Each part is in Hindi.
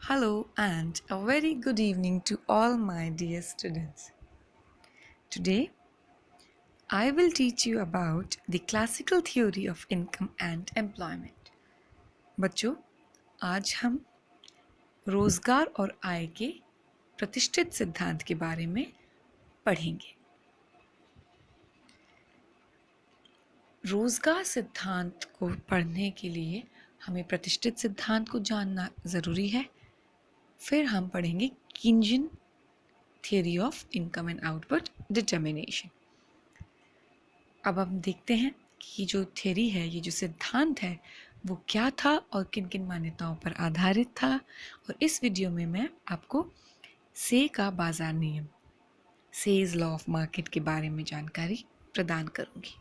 Hello and a very good evening to all my dear students. Today I will teach you about the classical theory of income and employment. बच्चों, आज हम रोजगार और आय के प्रतिष्ठित सिद्धांत के बारे में पढ़ेंगे। रोजगार सिद्धांत को पढ़ने के लिए हमें प्रतिष्ठित सिद्धांत को जानना ज़रूरी है। फिर हम पढ़ेंगे Keynesian theory of income and output determination. अब हम देखते हैं कि जो थ्योरी है, ये जो सिद्धांत है, वो क्या था और किन किन मान्यताओं पर आधारित था। और इस वीडियो में मैं आपको से का बाजार नियम, सेज लॉ ऑफ मार्केट के बारे में जानकारी प्रदान करूंगी।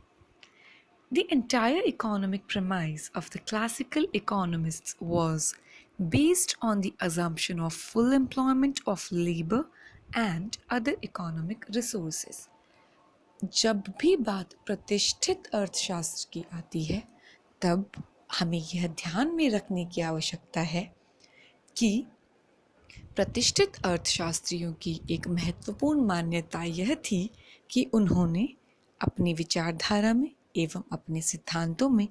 The entire economic premise of the classical economists was based on the assumption of full employment of labor and other economic resources. जब भी बात प्रतिष्ठित अर्थशास्त्र की आती है, तब हमें यह ध्यान में रखने की आवश्यकता है कि प्रतिष्ठित अर्थशास्त्रियों की एक महत्वपूर्ण मान्यता यह थी कि उन्होंने अपनी विचारधारा में एवं अपने सिद्धांतों में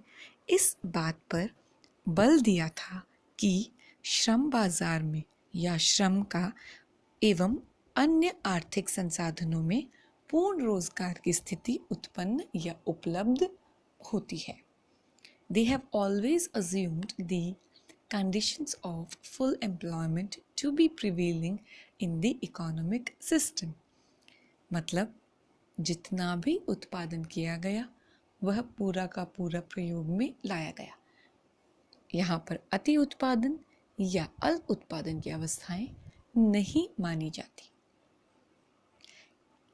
इस बात पर बल दिया था कि श्रम बाजार में या श्रम का एवं अन्य आर्थिक संसाधनों में पूर्ण रोजगार की स्थिति उत्पन्न या उपलब्ध होती है। They have always assumed the conditions of full employment to be prevailing in the economic system. मतलब जितना भी उत्पादन किया गया वह पूरा का पूरा प्रयोग में लाया गया। यहाँ पर अति उत्पादन या अल्प उत्पादन की अवस्थाएं नहीं मानी जाती।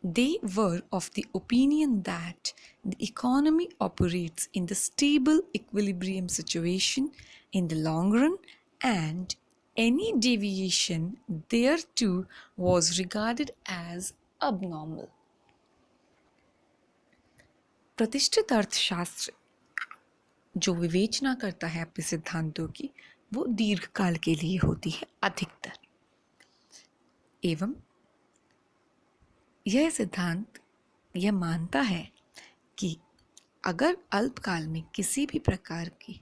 They were of the opinion that the economy operates in the stable equilibrium situation in the long run, and any deviation thereto was regarded as abnormal. प्रतिष्ठित अर्थशास्त्र जो विवेचना करता है अपने सिद्धांतों की, वो दीर्घकाल के लिए होती है अधिकतर। एवं यह सिद्धांत यह मानता है कि अगर अल्पकाल में किसी भी प्रकार की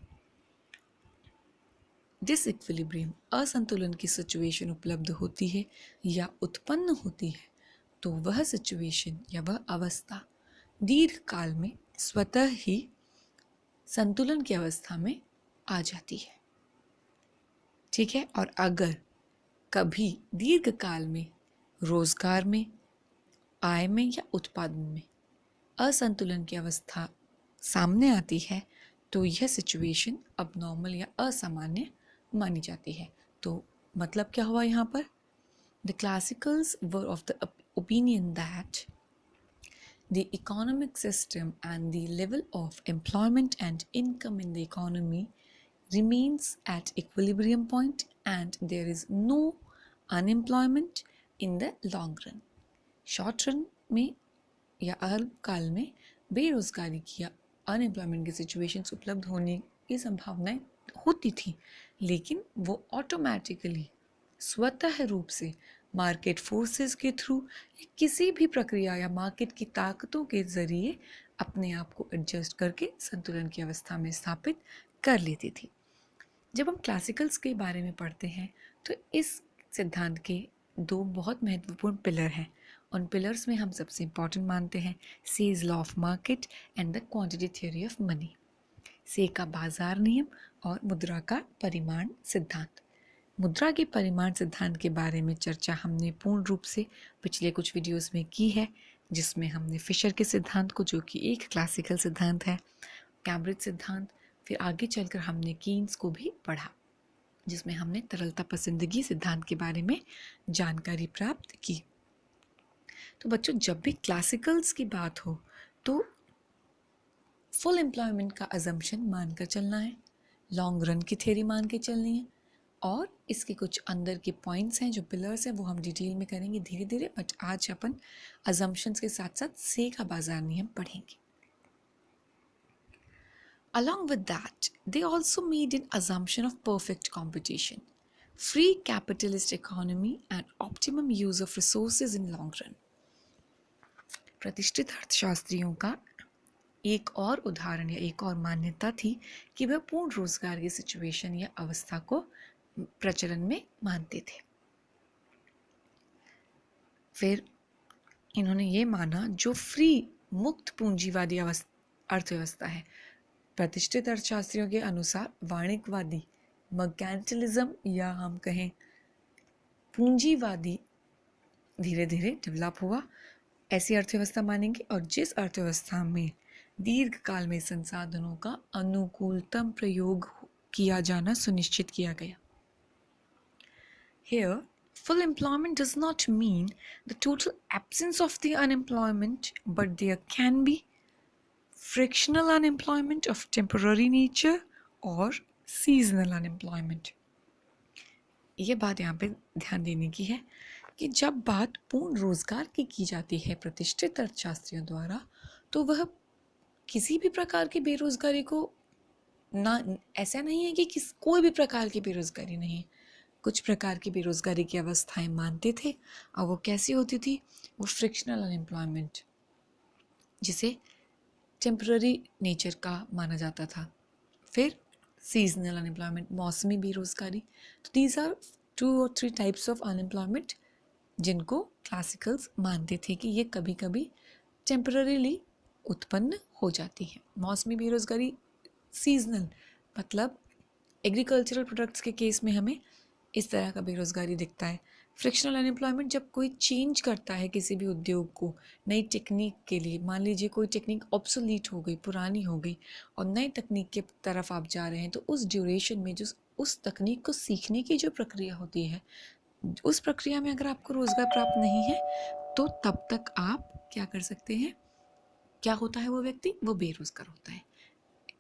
डिसइक्विलिब्रियम, असंतुलन की सिचुएशन उपलब्ध होती है या उत्पन्न होती है, तो वह सिचुएशन या वह अवस्था दीर्घकाल में स्वतः ही संतुलन की अवस्था में आ जाती है। ठीक है। और अगर कभी दीर्घकाल में रोजगार में, आय में या उत्पादन में असंतुलन की अवस्था सामने आती है, तो यह सिचुएशन अबनॉर्मल या असामान्य मानी जाती है। तो मतलब क्या हुआ यहाँ पर? The classicals were of the opinion that the economic system and the level of employment and income in the economy remains at equilibrium point and there is no unemployment in the long run. Short run में या अल्पकाल में बेरोजगारी की या अनएम्प्लॉयमेंट की सिचुएशंस उपलब्ध होने की संभावनाएं होती थी, लेकिन वो ऑटोमेटिकली स्वतः रूप से मार्केट फोर्सेस के थ्रू या किसी भी प्रक्रिया या मार्केट की ताकतों के ज़रिए अपने आप को एडजस्ट करके संतुलन की अवस्था में स्थापित कर लेती थी। जब हम क्लासिकल्स के बारे में पढ़ते हैं तो इस सिद्धांत के दो बहुत महत्वपूर्ण पिलर हैं। उन पिलर्स में हम सबसे इम्पॉर्टेंट मानते हैं says law of market and the quantity theory of money, से का बाजार नियम और मुद्रा का परिमाण सिद्धांत। मुद्रा के परिमाण सिद्धांत के बारे में चर्चा हमने पूर्ण रूप से पिछले कुछ वीडियोस में की है, जिसमें हमने फिशर के सिद्धांत को, जो कि एक क्लासिकल सिद्धांत है, कैम्ब्रिज सिद्धांत, फिर आगे चलकर हमने कीन्स को भी पढ़ा, जिसमें हमने तरलता पसंदगी सिद्धांत के बारे में जानकारी प्राप्त की। तो बच्चों, जब भी क्लासिकल्स की बात हो तो फुल एम्प्लॉयमेंट का अजम्पशन मानकर चलना है, लॉन्ग रन की थ्योरी मान के चलनी है, और इसके कुछ अंदर के पॉइंट्स हैं जो पिलर्स हैं वो हम डिटेल में करेंगे धीरे धीरे। बट आज अपन अजम्पशंस के साथ साथ से का बाजार नियम पढ़ेंगे। Along with that, they also made an assumption of perfect competition. free capitalist economy and optimum use of resources in long run. प्रतिष्ठित अर्थशास्त्रियों का एक और उदाहरण या एक और मान्यता थी कि वह पूर्ण रोजगार की सिचुएशन या अवस्था को प्रचलन में मानते थे। फिर इन्होंने ये माना जो फ्री मुक्त पूंजीवादी अर्थव्यवस्था है। प्रतिष्ठित अर्थशास्त्रियों के अनुसार वाणिज्यवादी मर्केंटिलिज्म या हम कहें पूंजीवादी धीरे धीरे डेवलप हुआ, ऐसी अर्थव्यवस्था मानेंगे, और जिस अर्थव्यवस्था में दीर्घकाल में संसाधनों का अनुकूलतम प्रयोग किया जाना सुनिश्चित किया गया। Here, full employment does not mean the total absence of the unemployment, but there can be frictional unemployment of temporary nature or seasonal unemployment. ये बात यहाँ पे ध्यान देने की है कि जब बात पूर्ण रोजगार की जाती है प्रतिष्ठित अर्थशास्त्रियों द्वारा, तो वह किसी भी प्रकार की बेरोजगारी को ना, ऐसा नहीं है कि कोई भी प्रकार की बेरोजगारी नहीं, कुछ प्रकार की बेरोजगारी की अवस्थाएं मानते थे। और वो कैसी होती थी? वो फ्रिक्शनल अनएम्प्लॉयमेंट, जिसे टेम्पररी नेचर का माना जाता था। फिर सीजनल अनएम्प्लॉयमेंट, मौसमी बेरोजगारी। तो दीज आर 2 और 3 टाइप्स ऑफ अनएम्प्लॉयमेंट जिनको क्लासिकल्स मानते थे कि ये कभी कभी टेम्पररीली उत्पन्न हो जाती है। मौसमी बेरोजगारी, सीजनल, मतलब एग्रीकल्चरल प्रोडक्ट्स के केस में हमें इस तरह का बेरोजगारी दिखता है। फ्रिक्शनल अनएम्प्लॉयमेंट, जब कोई चेंज करता है किसी भी उद्योग को नई टेक्निक के लिए, मान लीजिए कोई टेक्निक ऑब्सोलीट हो गई, पुरानी हो गई, और नई तकनीक के तरफ आप जा रहे हैं, तो उस ड्यूरेशन में जो उस तकनीक को सीखने की जो प्रक्रिया होती है, उस प्रक्रिया में अगर आपको रोजगार प्राप्त नहीं है, तो तब तक आप क्या कर सकते हैं? क्या होता है? वो व्यक्ति वो बेरोजगार होता है।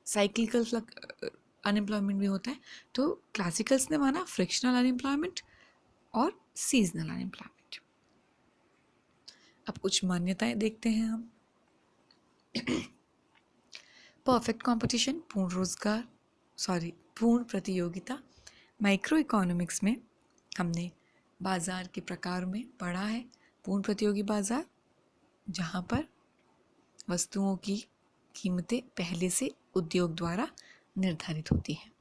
साइक्लिकल अनएम्प्लॉयमेंट भी होता है। तो क्लासिकल्स ने माना फ्रिक्शनल अनएम्प्लॉयमेंट और सीजनल अनएम्प्लॉयमेंट। अब कुछ मान्यताएं देखते हैं हम। परफेक्ट कंपटीशन, पूर्ण प्रतियोगिता। माइक्रो इकोनॉमिक्स में हमने बाजार के प्रकार में पढ़ा है पूर्ण प्रतियोगी बाजार, जहाँ पर वस्तुओं की कीमतें पहले से उद्योग द्वारा निर्धारित होती है,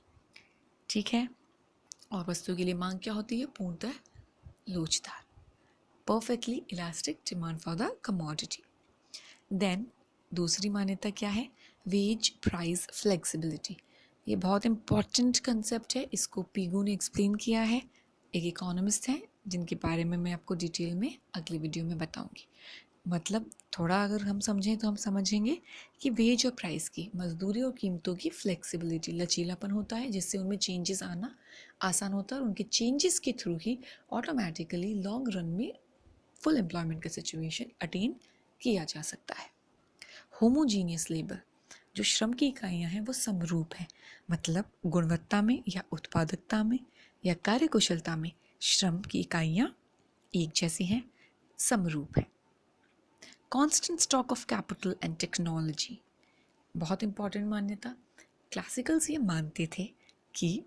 ठीक है, और वस्तु के लिए मांग क्या होती है? पूर्णतः लोचदार, perfectly elastic demand for the commodity. Then दूसरी मान्यता क्या है? Wage price flexibility. ये बहुत इंपॉर्टेंट कंसेप्ट है, इसको पीगू ने एक्सप्लेन किया है, एक इकोनॉमिस्ट हैं जिनके बारे में मैं आपको डिटेल में अगली वीडियो में बताऊंगी। मतलब थोड़ा अगर हम समझें तो हम समझेंगे कि वेज और प्राइस की, मजदूरी और कीमतों की फ्लेक्सिबिलिटी, लचीलापन होता है, जिससे उनमें चेंजेस आना आसान होता है, और उनके चेंजेस के थ्रू ही ऑटोमेटिकली लॉन्ग रन में फुल एम्प्लॉयमेंट का सिचुएशन अटेन किया जा सकता है। होमोजीनियस लेबर, जो श्रम की इकाइयाँ हैं वो समरूप हैं, मतलब गुणवत्ता में या उत्पादकता में या कार्यकुशलता में श्रम की इकाइयाँ एक जैसी हैं, समरूप हैं। Constant stock of capital and technology, बहुत इंपॉर्टेंट मान्यता। क्लासिकल्स ये मानते थे कि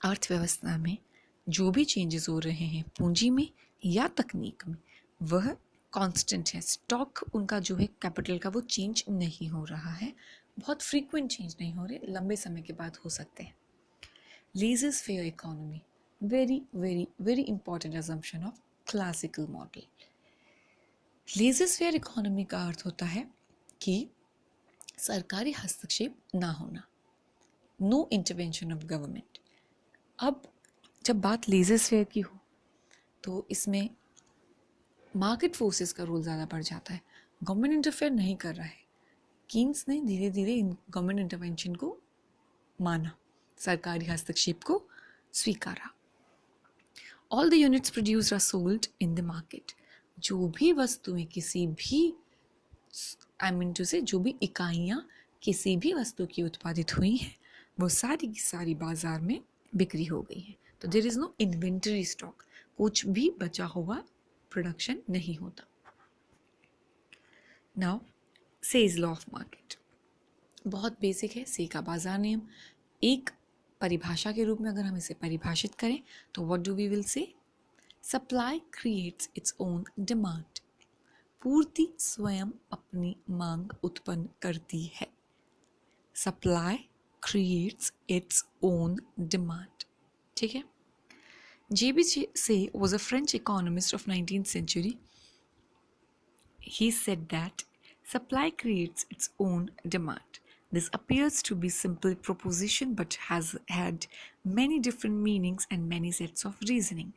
अर्थव्यवस्था में जो भी चेंजेस हो रहे हैं पूंजी में या तकनीक में, वह कांस्टेंट है। स्टॉक उनका जो है कैपिटल का, वो चेंज नहीं हो रहा है, बहुत फ्रीक्वेंट चेंज नहीं हो रहे, लंबे समय के बाद हो सकते हैं। Laser fair economy, very very very important assumption of classical model. Laser fair economy का अर्थ होता है कि सरकारी हस्तक्षेप ना होना, नो इंटरवेंशन ऑफ गवर्नमेंट। अब जब बात लेज़र फेयर की हो तो इसमें मार्केट फोर्सेस का रोल ज़्यादा बढ़ जाता है, गवर्नमेंट इंटरफेयर नहीं कर रहा है। कीन्स ने धीरे धीरे गवर्नमेंट इंटरवेंशन को माना, सरकारी हस्तक्षेप को स्वीकारा। All the units produced are sold in the market, जो भी वस्तुएं किसी भी जो भी इकाइयाँ किसी भी वस्तु की उत्पादित हुई हैं, वो सारी की सारी बाजार में बिक्री हो गई है। तो there is no inventory stock, कुछ भी बचा हुआ प्रोडक्शन नहीं होता। Now Say's law of market, बहुत बेसिक है। से का बाजार नियम, एक परिभाषा के रूप में अगर हम इसे परिभाषित करें तो what do we will say, supply creates its own demand, पूर्ति स्वयं अपनी मांग उत्पन्न करती है। Supply creates its own demand, ठीक है। JB Say was a French economist of 19th century. He said that supply creates its own demand. This appears to be simple proposition but has had many different meanings and many sets of reasoning.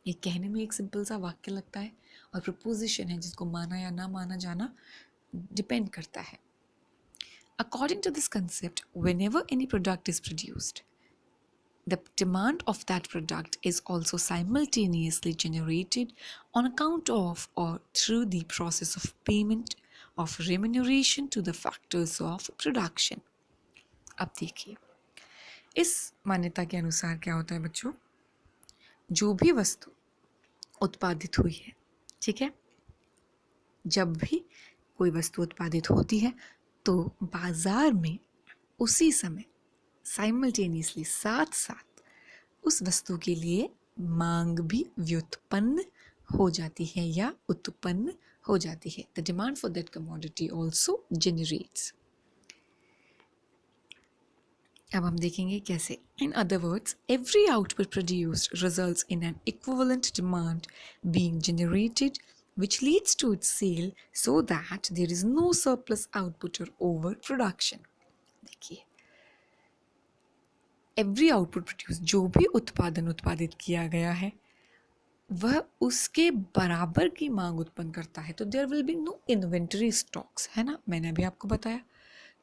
ये कहने में एक सिंपल सा वाक्य लगता है और प्रपोजिशन है जिसको माना या ना माना जाना डिपेंड करता है। According to this concept, whenever any product is produced, the demand of that product is also simultaneously generated on account of or through the process of payment of remuneration to the factors of production. अब देखिए, इस मान्यता के अनुसार क्या होता है बच्चों, जो भी वस्तु उत्पादित हुई है, ठीक है, जब भी कोई वस्तु उत्पादित होती है तो बाजार में उसी समय साइमल्टेनियसली साथ साथ उस वस्तु के लिए मांग भी व्युत्पन्न हो जाती है या उत्पन्न हो जाती है। The demand for that commodity also generates. अब हम देखेंगे कैसे। In other words, every output produced results in an equivalent demand being generated which leads to its sale so that there is no surplus output or over production. देखिए, एवरी आउटपुट प्रोड्यूस, जो भी उत्पादन उत्पादित किया गया है वह उसके बराबर की मांग उत्पन्न करता है, तो there will be no inventory stocks, है ना, मैंने अभी आपको बताया।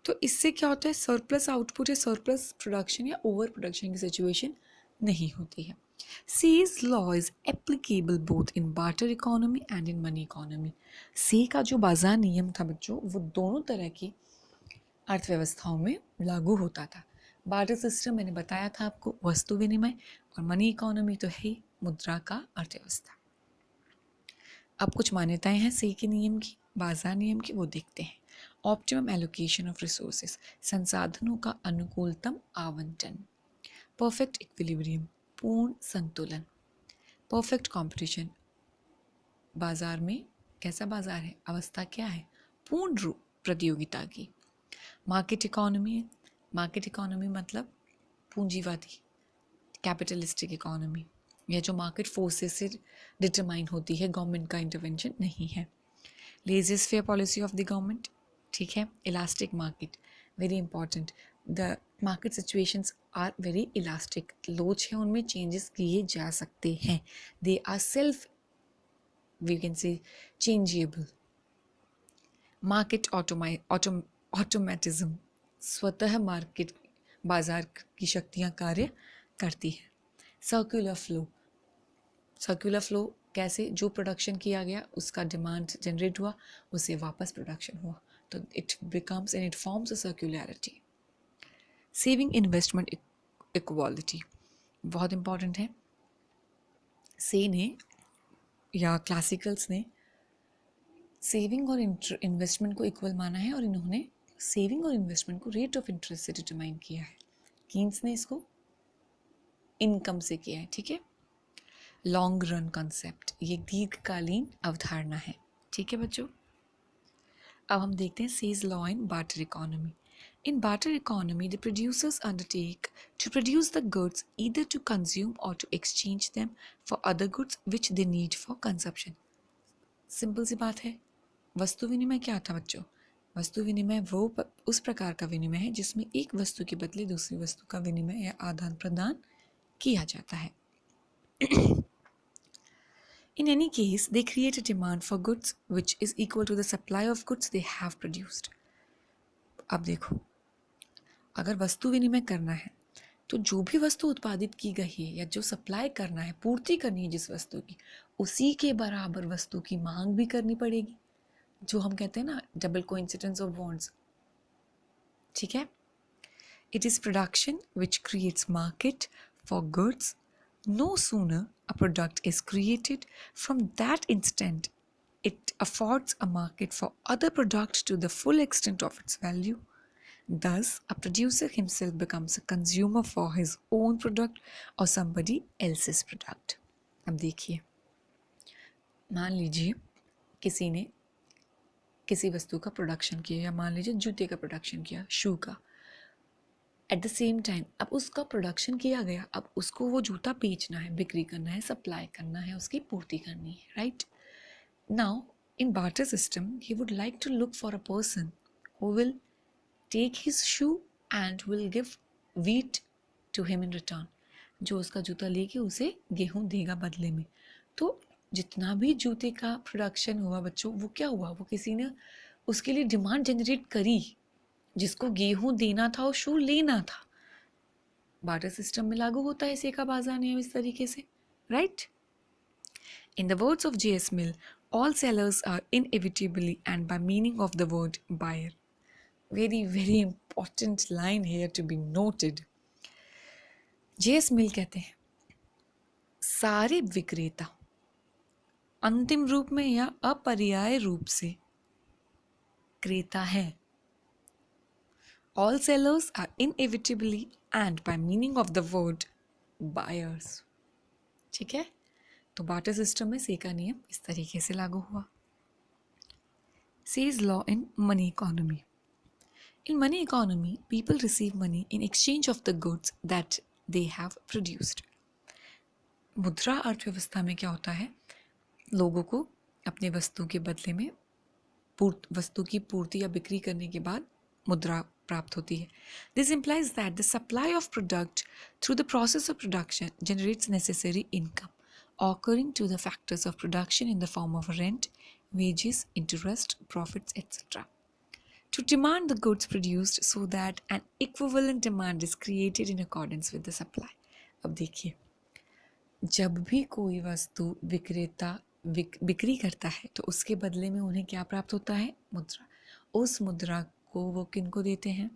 तो इससे क्या होता है, सरप्लस आउटपुट या सरप्लस प्रोडक्शन या ओवर प्रोडक्शन की सिचुएशन नहीं होती है। Say's law is applicable both in barter economy and in money economy. Say का जो बाजार नियम था बच्चों, वो दोनों तरह की अर्थव्यवस्थाओं में लागू होता था। बार्टर सिस्टम मैंने बताया था आपको, वस्तु विनिमय, और मनी इकोनॉमी तो है मुद्रा का अर्थव्यवस्था। अब कुछ मान्यताएं हैं से के नियम की, बाजार नियम की, वो देखते हैं। ऑप्टिमम एलोकेशन ऑफ रिसोर्सेस, संसाधनों का अनुकूलतम आवंटन। परफेक्ट इक्विलिब्रियम, पूर्ण संतुलन। परफेक्ट कंपटीशन, बाजार में कैसा बाजार है, अवस्था क्या है, पूर्ण रूप प्रतियोगिता की। मार्केट इकोनॉमी, मार्केट इकोनॉमी मतलब पूंजीवादी कैपिटलिस्टिक इकोनॉमी, यह जो मार्केट फोर्सेस से डिटरमाइन होती है, गवर्नमेंट का इंटरवेंशन नहीं है। Laissez faire policy of the government, ठीक है। Elastic market, very important, the market situations are very elastic, लोच है उनमें चेंजेस किए जा सकते हैं, they are self we can say changeable. Market automatism, स्वतः मार्केट बाजार की शक्तियाँ कार्य करती है। सर्कुलर फ्लो, सर्कुलर फ्लो कैसे, जो प्रोडक्शन किया गया उसका डिमांड जनरेट हुआ, उसे वापस प्रोडक्शन हुआ, तो it becomes and it forms a circularity. Saving investment equality बहुत इंपॉर्टेंट है। से ने या क्लासिकल्स ने सेविंग और इन्वेस्टमेंट को इक्वल माना है और इन्होंने सेविंग और इन्वेस्टमेंट को रेट ऑफ इंटरेस्ट से डिटरमाइन किया है। कीन्स ने इसको इनकम से किया है, ठीक है। लॉन्ग रन कॉन्सेप्ट, ये दीर्घकालीन अवधारणा है, ठीक है बच्चों। अब हम देखते हैं says law in barter economy. In barter economy, the producers undertake to produce the goods either to consume or to exchange them for other goods which they need for consumption. Simple सी बात है, वस्तु विनिमय क्या था बच्चों, वस्तु विनिमय वो उस प्रकार का विनिमय है जिसमें एक वस्तु के बदले दूसरी वस्तु का विनिमय या आदान प्रदान किया जाता है। In any case, they create a demand for goods which is equal to the supply of goods they have produced. अब देखो, अगर वस्तु विनिमय करना है तो जो भी वस्तु उत्पादित की गई है या जो सप्लाई करना है, पूर्ति करनी है जिस वस्तु की, उसी के बराबर वस्तु की मांग भी करनी पड़ेगी, जो हम कहते हैं ना डबल कोइंसिडेंस ऑफ वांट्स, ठीक है। It is production which creates market for goods. No sooner a product is created, from that instant it affords a market for other products to the full extent of its value. Thus, a producer himself becomes a consumer for his own product or somebody else's product. अब देखिए, मान लीजिए किसी ने किसी वस्तु का प्रोडक्शन किया, या मान लीजिए जूते का प्रोडक्शन किया, शू का। एट द सेम टाइम अब उसका प्रोडक्शन किया गया, अब उसको वो जूता बेचना है, बिक्री करना है, सप्लाई करना है, उसकी पूर्ति करनी है, right? Now in barter system he would like to look for a person who will take his shoe and will give wheat to him in return, जो उसका जूता लेके उसे गेहूं देगा बदले में। तो जितना भी जूते का प्रोडक्शन हुआ बच्चों, वो क्या हुआ, वो किसी ने उसके लिए डिमांड जनरेट करी, जिसको गेहूं देना था और शू लेना था। बार्टर सिस्टम में लागू होता है सेका बाजार नियम इस तरीके से, right? In the words of J.S. Mill, all sellers are inevitably and by meaning of the word buyer. Very, very important line here to be noted. J.S. Mill कहते हैं, सारे विक्रेता अंतिम रूप में या अपर्याय रूप से क्रेता हैं। All sellers are inevitably and by meaning of the word buyers. ठीक है? तो बार्टर सिस्टम में सेका नियम इस तरीके से लागू हुआ। Says law in money economy. In money economy, people receive money in exchange of the goods that they have produced. मुद्रा अर्थव्यवस्था में क्या होता है, लोगों को अपने वस्तु के बदले में वस्तु की पूर्ति या बिक्री करने के बाद मुद्रा प्राप्त होती है। This implies that the supply of product through the process of production generates necessary income occurring to the factors of production in the form of rent, wages, interest, profits, etc. To demand the goods produced so that an equivalent demand is created in accordance with the supply. अब देखिए, जब भी कोई वस्तु विक्रेता बिक्री करता है तो उसके बदले में उन्हें क्या प्राप्त होता है, मुद्रा। उस मुद्रा को वो किन को देते हैं,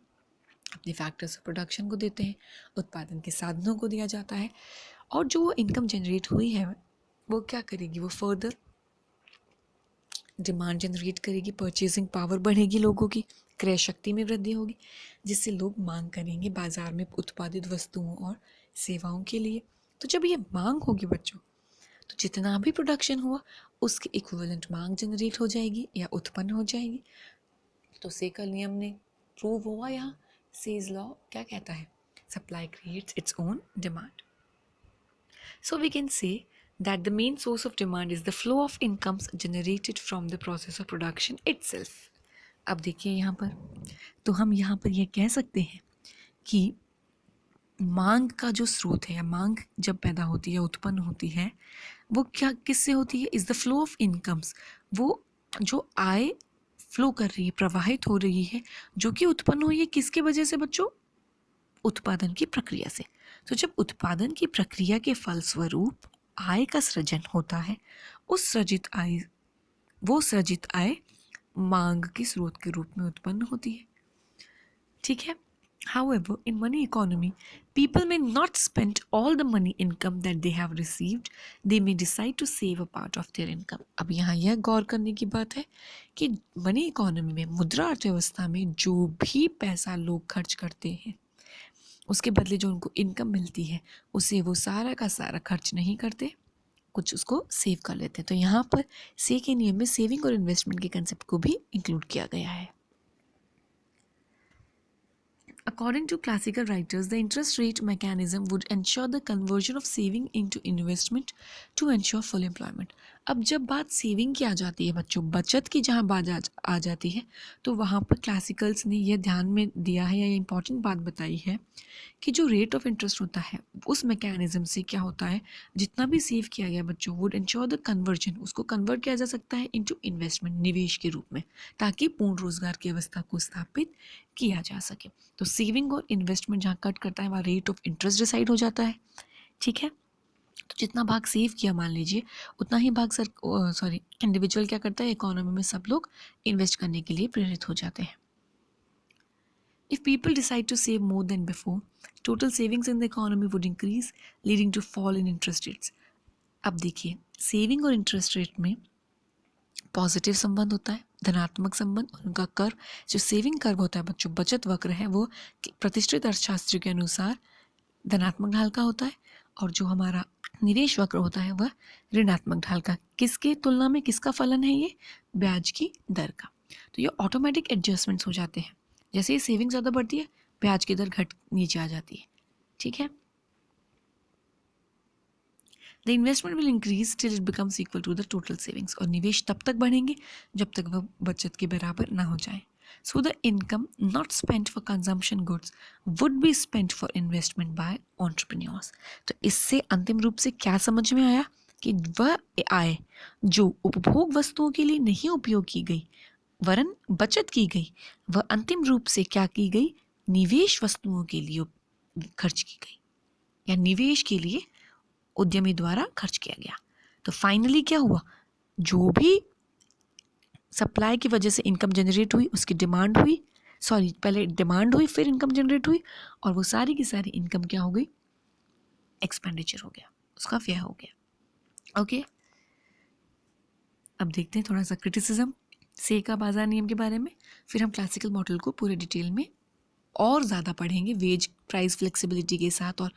अपने फैक्टर्स ऑफ प्रोडक्शन को देते हैं, उत्पादन के साधनों को दिया जाता है, और जो वो इनकम जनरेट हुई है वो क्या करेगी, वो फर्दर डिमांड जनरेट करेगी, परचेजिंग पावर बढ़ेगी, लोगों की क्रय शक्ति में वृद्धि होगी, जिससे लोग मांग करेंगे बाजार में उत्पादित वस्तुओं और सेवाओं के लिए। तो जब ये मांग होगी बच्चों, तो जितना भी प्रोडक्शन हुआ उसके इक्विवेलेंट मांग जनरेट हो जाएगी या उत्पन्न हो जाएगी। तो सेकल नियम ने प्रूव हुआ यहाँ। सेज लॉ क्या कहता है, supply creates its own demand. So we can say that the main source of demand is the flow of incomes generated from the process of production itself. अब देखिए यहाँ पर, तो हम यहाँ पर यह कह सकते हैं कि मांग का जो स्रोत है, या मांग जब पैदा होती है, उत्पन्न होती है, वो क्या किससे होती है, is the flow of incomes. वो जो आय फ्लो कर रही है, प्रवाहित हो रही है, जो कि उत्पन्न हुई है किसके वजह से बच्चों, उत्पादन की प्रक्रिया से। तो जब उत्पादन की प्रक्रिया के फलस्वरूप आय का सृजन होता है, वो सृजित आय मांग के स्रोत के रूप में उत्पन्न होती है। ठीक है? However, in money economy, people may not spend all the money income that they have received. They may decide to save a part of their income. अब यहाँ यह गौर करने की बात है कि मनी इकोनॉमी में, मुद्रा अर्थव्यवस्था में, जो भी पैसा लोग खर्च करते हैं उसके बदले जो उनको इनकम मिलती है उसे वो सारा का सारा खर्च नहीं करते, कुछ उसको सेव कर लेते हैं। तो यहाँ पर से के नियम में सेविंग और इन्वेस्टमेंट के कंसेप्ट को भी इंक्लूड किया गया है। According to classical writers, the interest rate mechanism would ensure the conversion of saving into investment to ensure full employment. अब जब बात सेविंग की आ जाती है बच्चों, बचत की जहाँ बात आ जाती है, तो वहाँ पर क्लासिकल्स ने यह ध्यान में दिया है, या ये इंपॉर्टेंट बात बताई है कि जो रेट ऑफ इंटरेस्ट होता है उस मैकेनिज्म से क्या होता है, जितना भी सेव किया गया बच्चों वुड इंश्योर द कन्वर्जन, उसको कन्वर्ट किया जा सकता है इनटू इन्वेस्टमेंट, निवेश के रूप में, ताकि पूर्ण रोजगार की अवस्था को स्थापित किया जा सके। तो सेविंग और इन्वेस्टमेंट जहाँ कट करता है वहाँ रेट ऑफ इंटरेस्ट डिसाइड हो जाता है। ठीक है? तो जितना भाग सेव किया मान लीजिए, उतना ही भाग इंडिविजुअल क्या करता है, इकोनॉमी में सब लोग इन्वेस्ट करने के लिए प्रेरित हो जाते हैं। If people decide to save more than before, total savings in the economy would increase, leading to fall in interest rates. अब देखिए, सेविंग और इंटरेस्ट रेट में पॉजिटिव संबंध होता है, धनात्मक संबंध, और उनका कर्व जो सेविंग कर्व होता है बच्चों, बचत वक्र है, वो प्रतिष्ठित अर्थशास्त्रियों के अनुसार धनात्मक ढाल का होता है, और जो हमारा निवेश वक्र होता है वह ऋणात्मक ढाल का। किसके तुलना में किसका फलन है ये? ब्याज की दर का। तो ये ऑटोमेटिक एडजस्टमेंट्स हो जाते हैं, जैसे ही सेविंग ज़्यादा बढ़ती है ब्याज की दर घट नीचे आ जाती है। ठीक है, the investment will increase till it becomes equal to the total savings, और निवेश तब तक बढ़ेंगे जब तक वह बचत के बराबर ना हो जाए। So the income not spent for consumption goods would be spent for investment by entrepreneurs. तो इससे अंतिम रूप से क्या समझ में आया कि वह आय जो उपभोग वस्तुओं के लिए नहीं उपयोग की गई वरन बचत की गई, वह अंतिम रूप से क्या की गई? निवेश वस्तुओं के लिए खर्च की गई, या निवेश के लिए उद्यमी द्वारा खर्च किया गया। तो फाइनली क्या हुआ? जो भी सप्लाई की वजह से इनकम जनरेट हुई, उसकी डिमांड हुई, सॉरी पहले डिमांड हुई फिर इनकम जनरेट हुई, और वो सारी की सारी इनकम क्या हो गई? एक्सपेंडिचर हो गया, उसका व्यय हो गया। ओके, अब देखते हैं थोड़ा सा क्रिटिसिज्म से का बाजार नियम के बारे में, फिर हम क्लासिकल मॉडल को पूरे डिटेल में और ज़्यादा पढ़ेंगे, वेज प्राइस फ्लेक्सिबिलिटी के साथ, और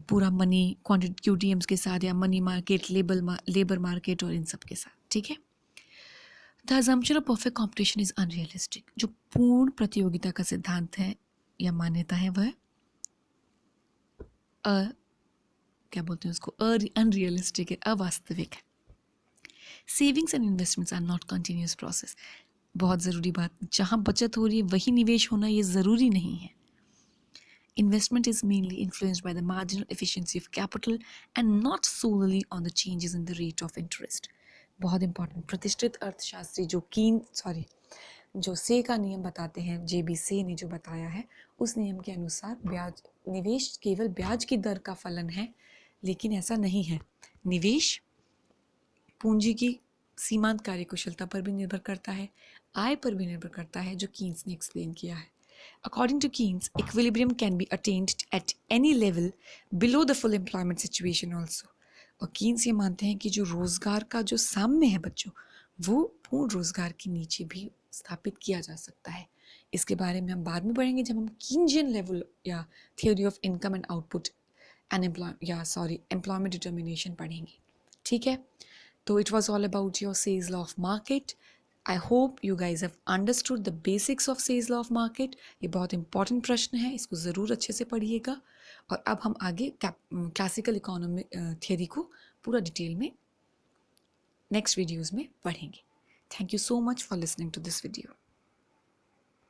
पूरा मनी क्वांटिटी क्यूटीएम्स के साथ, या मनी मार्केट, लेबर मार्केट, और इन सब के साथ। ठीक है, the assumption of perfect competition is unrealistic. जो पूर्ण प्रतियोगिता का सिद्धांत है या मान्यता है वह क्या बोलते हैं उसको, अनरियलिस्टिक है, अवास्तविक है। Savings and investments are not continuous process. बहुत ज़रूरी बात, जहाँ बचत हो रही है वही निवेश होना ये ज़रूरी नहीं है। Investment is mainly influenced by the marginal efficiency of capital and not solely on the changes in the rate of interest. बहुत इंपॉर्टेंट, प्रतिष्ठित अर्थशास्त्री जो से का नियम बताते हैं, जेबी से ने जो बताया है, उस नियम के अनुसार ब्याज निवेश केवल ब्याज की दर का फलन है, लेकिन ऐसा नहीं है। निवेश पूंजी की सीमांत कार्यकुशलता पर भी निर्भर करता है, आय पर भी निर्भर करता है, जो कीन्स ने एक्सप्लेन किया है। According to Keynes, equilibrium can be attained at any level below the full employment situation also. और कीन्स ये मानते हैं कि जो रोज़गार का जो साम्य है बच्चों, वो पूर्ण रोज़गार के नीचे भी स्थापित किया जा सकता है। इसके बारे में हम बाद में पढ़ेंगे जब हम कीनजियन लेवल या theory of income and output employment determination पढ़ेंगे। ठीक है, तो it was all about your says law of market. I hope you guys have understood the basics of says law of market. ये बहुत इंपॉर्टेंट प्रश्न है, इसको ज़रूर अच्छे से पढ़िएगा। और अब हम आगे क्लासिकल इकोनॉमी थियरी को पूरा डिटेल में नेक्स्ट वीडियोज़ में पढ़ेंगे। Thank you so much for listening to this video.